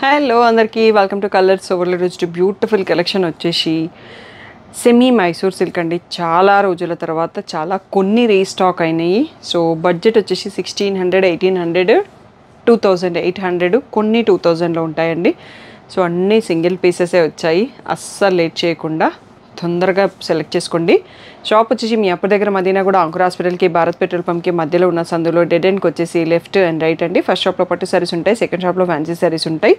Hello అందరికీ welcome to colours overload. రోజు beautiful collection వచ్చేసి సెమీ మైసూర్ సిల్క్ అండి. చాలా రోజుల తర్వాత కొన్ని రీస్టాక్ అయినాయి. సో బడ్జెట్ వచ్చేసి 1600, 1800, 2800, కొన్ని 2000లో ఉంటాయండి. సో అన్నీ సింగిల్ పీసెసే వచ్చాయి. అస్సలు లేట్ చేయకుండా తొందరగా సెలెక్ట్ చేసుకోండి. షాప్ వచ్చేసి మీ అప్పటి దగ్గర మదీనా కూడా అంకుర్ హాస్పిటల్కి, భారత్ పెట్రోల్ పంప్కి మధ్యలో ఉన్న సందులో డెడ్ ఎండ్కి వచ్చేసి లెఫ్ట్ అండ్ రైట్ అండి. ఫస్ట్ షాప్లో పట్టు సారీస్ ఉంటాయి, సెకండ్ షాప్లో ఫ్యాన్సీ సారీస్ ఉంటాయి.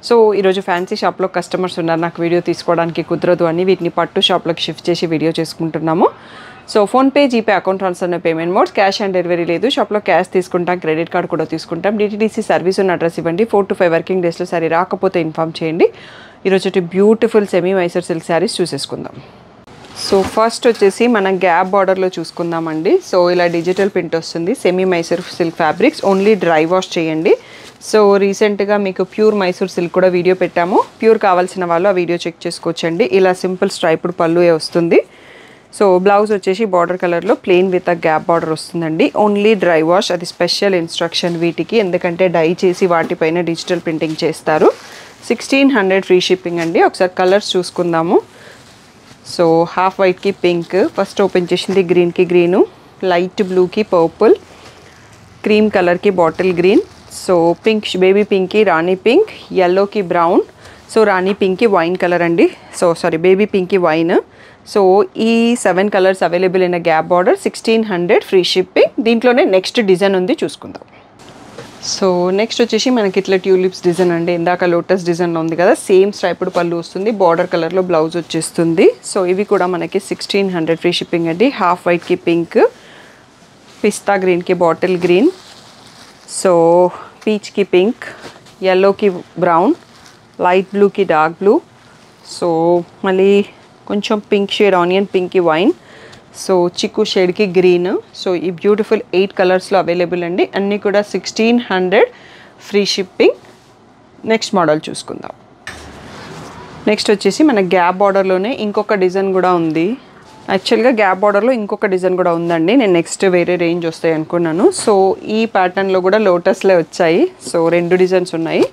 సో ఈరోజు ఫ్యాన్సీ షాప్లో కస్టమర్స్ ఉన్నారు, నాకు వీడియో తీసుకోవడానికి కుదరదు అని వీటిని పట్టు షాప్లోకి షిఫ్ట్ చేసి వీడియో చేసుకుంటున్నాము. So PhonePe, GPay, account transfer payment modes, cash on delivery లేదు. షాప్లో క్యాష్ తీసుకుంటాం, క్రెడిట్ కార్డ్ కూడా తీసుకుంటాం. డిటీడీసీ సర్వీస్ ఉన్న అడ్రస్ ఇవ్వండి. 4 to 5 వర్కింగ్ డేస్లో సారీ రాకపోతే ఇన్ఫామ్ చేయండి. ఈరోజు beautiful semi Mysore silk saris చూసేసుకుందాం. సో ఫస్ట్ వచ్చేసి మనం గ్యాప్ బార్డర్లో చూసుకుందామండి. సో ఇలా డిజిటల్ ప్రింట్ వస్తుంది. Semi Mysore silk fabrics only dry wash చేయండి. సో రీసెంట్గా మీకు ప్యూర్ మైసూర్ సిల్క్ కూడా వీడియో పెట్టాము. ప్యూర్ కావాల్సిన వాళ్ళు ఆ వీడియో చెక్ చేసుకోవచ్చండి. ఇలా సింపుల్ స్ట్రైప్డ్ పళ్ళుయే వస్తుంది. సో బ్లౌజ్ వచ్చేసి బార్డర్ కలర్లో plain with a gap border వస్తుందండి. ఓన్లీ డ్రై వాష్, అది స్పెషల్ ఇన్స్ట్రక్షన్ వీటికి, ఎందుకంటే డై చేసి వాటిపైన డిజిటల్ ప్రింటింగ్ చేస్తారు. 1600 ఫ్రీ షిప్పింగ్ అండి. ఒకసారి కలర్స్ చూసుకుందాము. సో హాఫ్ వైట్కి పింక్, ఫస్ట్ ఓపెన్ చేసింది గ్రీన్కి గ్రీను, లైట్ బ్లూకి పర్పుల్, క్రీమ్ కలర్కి bottle green, so pink baby పింక్కి రాణి పింక్, ఎల్లోకి బ్రౌన్, సో రాణి పింక్కి వైన్ కలర్ అండి. సో సారీ బేబీ పింక్కి వైన్. సో ఈ 7 colours available in gap border. 1600 free shipping. దీంట్లోనే నెక్స్ట్ డిజైన్ ఉంది, చూసుకుందాం. సో నెక్స్ట్ వచ్చేసి మనకి ఇట్లా ట్యూలిప్స్ డిజైన్ అండి. ఇందాక లోటస్ డిజైన్లో ఉంది కదా, సేమ్ స్ట్రైప్డ్ పళ్ళు వస్తుంది, బార్డర్ కలర్లో బ్లౌజ్ వచ్చేస్తుంది. సో ఇవి కూడా మనకి 1600 ఫ్రీ షిప్పింగ్ అండి. హాఫ్ వైట్కి పింక్, పిస్తా గ్రీన్కి బాటిల్ గ్రీన్, సో పీచ్కి పింక్, ఎల్లోకి బ్రౌన్, లైట్ బ్లూకి డార్క్ బ్లూ, సో మళ్ళీ కొంచెం పింక్ షేడ్ ఆనియన్ పింక్కి వైన్, సో చిక్కు షేడ్కి గ్రీన్. సో ఈ బ్యూటిఫుల్ 8 కలర్స్లో అవైలబుల్ అండి. అన్నీ కూడా 1600 ఫ్రీ షిప్పింగ్. నెక్స్ట్ మోడల్ చూసుకుందాం. నెక్స్ట్ వచ్చేసి మన గ్యాప్ బార్డర్లోనే ఇంకొక డిజైన్ కూడా ఉంది. యాక్చువల్గా గ్యాప్ బార్డర్లో ఇంకొక డిజైన్ కూడా ఉందండి. నేను నెక్స్ట్ వేరే రేంజ్ వస్తాయి అనుకున్నాను. సో ఈ ప్యాటర్న్లో కూడా లోటస్లే వచ్చాయి. సో 2 డిజైన్స్ ఉన్నాయి,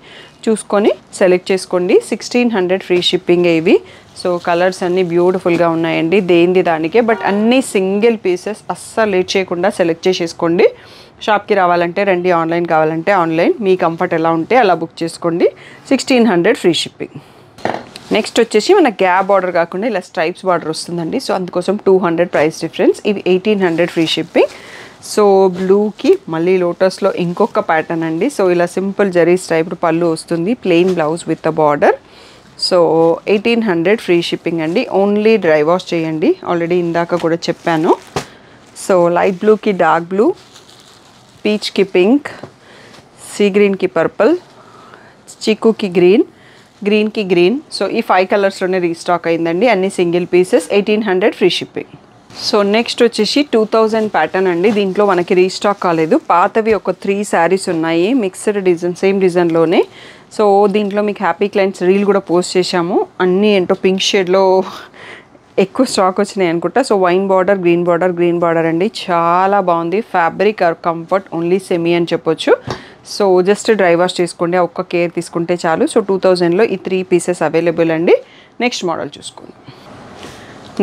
చూసుకొని సెలెక్ట్ చేసుకోండి. 1600 ఫ్రీ షిప్పింగ్ ఇవి. సో కలర్స్ అన్నీ బ్యూటిఫుల్గా ఉన్నాయండి, దేనిది దానికే. బట్ అన్నీ సింగిల్ పీసెస్, అస్సలు లేట్ చేయకుండా సెలెక్ట్ చేసేసుకోండి. షాప్కి రావాలంటే రండి, ఆన్లైన్ కావాలంటే ఆన్లైన్, మీ కంఫర్ట్ ఎలా ఉంటే అలా బుక్ చేసుకోండి. 1600 ఫ్రీ షిప్పింగ్. నెక్స్ట్ వచ్చేసి మన గ్యాప్ బార్డర్ కాకుండా ఇలా స్ట్రైప్స్ బార్డర్ వస్తుందండి. సో అందుకోసం 200 ప్రైస్ డిఫరెన్స్. ఇవి 1800 ఫ్రీ షిప్పింగ్. సో బ్లూకి మళ్ళీ లోటస్లో ఇంకొక ప్యాటర్న్ అండి. సో ఇలా సింపుల్ జరీ స్ట్రైప్డ్ పళ్ళు వస్తుంది, plain blouse with the border. So 1800 free shipping అండి. ఓన్లీ డ్రై వాష్ చేయండి, ఆల్రెడీ ఇందాక కూడా చెప్పాను. సో లైట్ బ్లూకి డార్క్ బ్లూ, పీచ్కి పింక్, సీ గ్రీన్కి పర్పుల్, చిక్కుకి గ్రీన్, గ్రీన్కి గ్రీన్. సో ఈ 5 కలర్స్లోనే రీస్టాక్ అయిందండి. అన్ని single pieces. 1800 free shipping. So next వచ్చేసి 2000 ప్యాటర్న్ అండి. దీంట్లో మనకి రీస్టాక్ కాలేదు, పాతవి ఒక 3 శారీస్ ఉన్నాయి, మిక్స్డ్ డిజైన్, సేమ్ డిజైన్లోనే. సో దీంట్లో మీకు హ్యాపీ క్లయింట్స్ రీల్ కూడా పోస్ట్ చేశాము. అన్నీ ఏంటో పింక్ షేడ్లో ఎక్కువ స్టాక్ వచ్చినాయి అనుకుంటా. So wine border, green border, green border అండి. చాలా బాగుంది. Fabric are comfort only semi అని చెప్పొచ్చు. సో జస్ట్ డ్రై వాష్ చేసుకోండి, ఒక్క కేర్ తీసుకుంటే చాలు. సో 2000లో ఈ 3 పీసెస్ అవైలబుల్ అండి. నెక్స్ట్ మోడల్ చూసుకుందాం.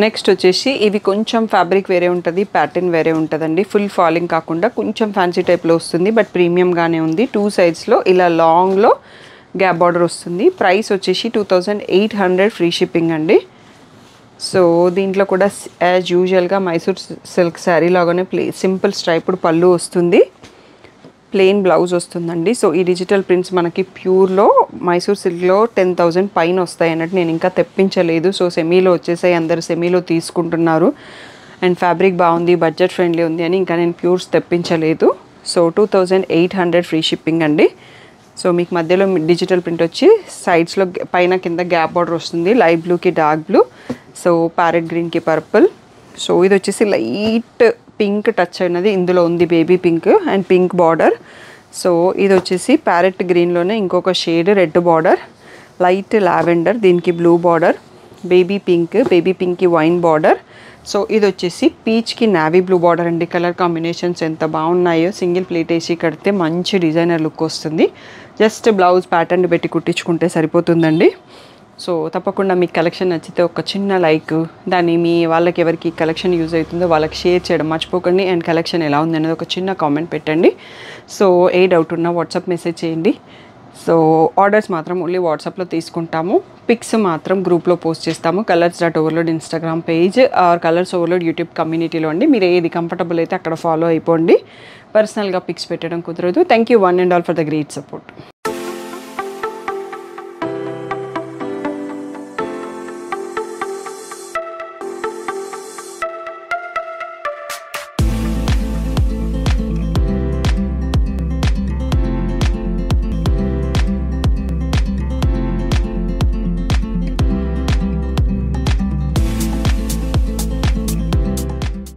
నెక్స్ట్ వచ్చేసి ఇవి కొంచెం ఫ్యాబ్రిక్ వేరే ఉంటుంది, ప్యాటర్న్ వేరే ఉంటుందండి. ఫుల్ ఫాలింగ్ కాకుండా కొంచెం ఫ్యాన్సీ టైప్లో వస్తుంది, బట్ ప్రీమియంగానే ఉంది. 2 సైడ్స్లో ఇలా లాంగ్లో గ్యాప్ బార్డర్ వస్తుంది. ప్రైస్ వచ్చేసి 2800 ఫ్రీ షిప్పింగ్ అండి. సో దీంట్లో కూడా యాజ్ యూజువల్గా మైసూర్ సిల్క్ శారీ లాగానే సింపుల్ స్ట్రైప్డ్ పళ్ళు వస్తుంది, ప్లెయిన్ బ్లౌజ్ వస్తుందండి. సో ఈ డిజిటల్ ప్రింట్స్ మనకి ప్యూర్లో మైసూర్ సిల్క్లో 10,000 పైన వస్తాయి అన్నట్టు, నేను ఇంకా తెప్పించలేదు. సో సెమీలో వచ్చేసాయి, అందరు సెమీలో తీసుకుంటున్నారు. అండ్ ఫ్యాబ్రిక్ బాగుంది, బడ్జెట్ ఫ్రెండ్లీ ఉంది అని ఇంకా నేను ప్యూర్స్ తెప్పించలేదు. సో 2800 ఫ్రీ షిప్పింగ్ అండి. సో మీకు మధ్యలో డిజిటల్ ప్రింట్ వచ్చి సైడ్స్లో పైన కింద గ్యాప్ బార్డర్ వస్తుంది, లైట్ బ్లూకి డార్క్ బ్లూ, సో ప్యారెట్ గ్రీన్కి పర్పుల్. సో ఇది వచ్చేసి లైట్ పింక్ టచ్ అయినది ఇందులో ఉంది, baby pink and pink border. So ఇది వచ్చేసి ప్యారెట్ గ్రీన్లోనే ఇంకొక shade red border, light lavender, దీనికి బ్లూ బార్డర్, బేబీ పింక్కి వైన్ బార్డర్. సో ఇది వచ్చేసి పీచ్కి నావీ బ్లూ బార్డర్ అండి. కలర్ కాంబినేషన్స్ ఎంత బాగున్నాయో, సింగిల్ ప్లేట్ వేసి కడితే మంచి డిజైనర్ లుక్ వస్తుంది. జస్ట్ బ్లౌజ్ ప్యాటర్న్ పెట్టి కుట్టించుకుంటే సరిపోతుందండి. సో తప్పకుండా మీకు కలెక్షన్ నచ్చితే ఒక చిన్న లైక్, దాన్ని మీ వాళ్ళకి ఎవరికి కలెక్షన్ యూజ్ అవుతుందో వాళ్ళకి షేర్ చేయడం మర్చిపోకండి. అండ్ కలెక్షన్ ఎలా ఉంది అనేది ఒక చిన్న కామెంట్ పెట్టండి. సో ఏ డౌట్ ఉన్నా వాట్సాప్ మెసేజ్ చేయండి. సో ఆర్డర్స్ మాత్రం ఓన్లీ వాట్సాప్లో తీసుకుంటాము, పిక్స్ మాత్రం గ్రూప్లో పోస్ట్ చేస్తాము. Colours overload Instagram page or colours overload YouTube కమ్యూనిటీలో అండి. మీరు ఏది కంఫర్టబుల్ అయితే అక్కడ ఫాలో అయిపోండి. పర్సనల్గా పిక్స్ పెట్టడం కుదరదు. Thank you one and all for the great support.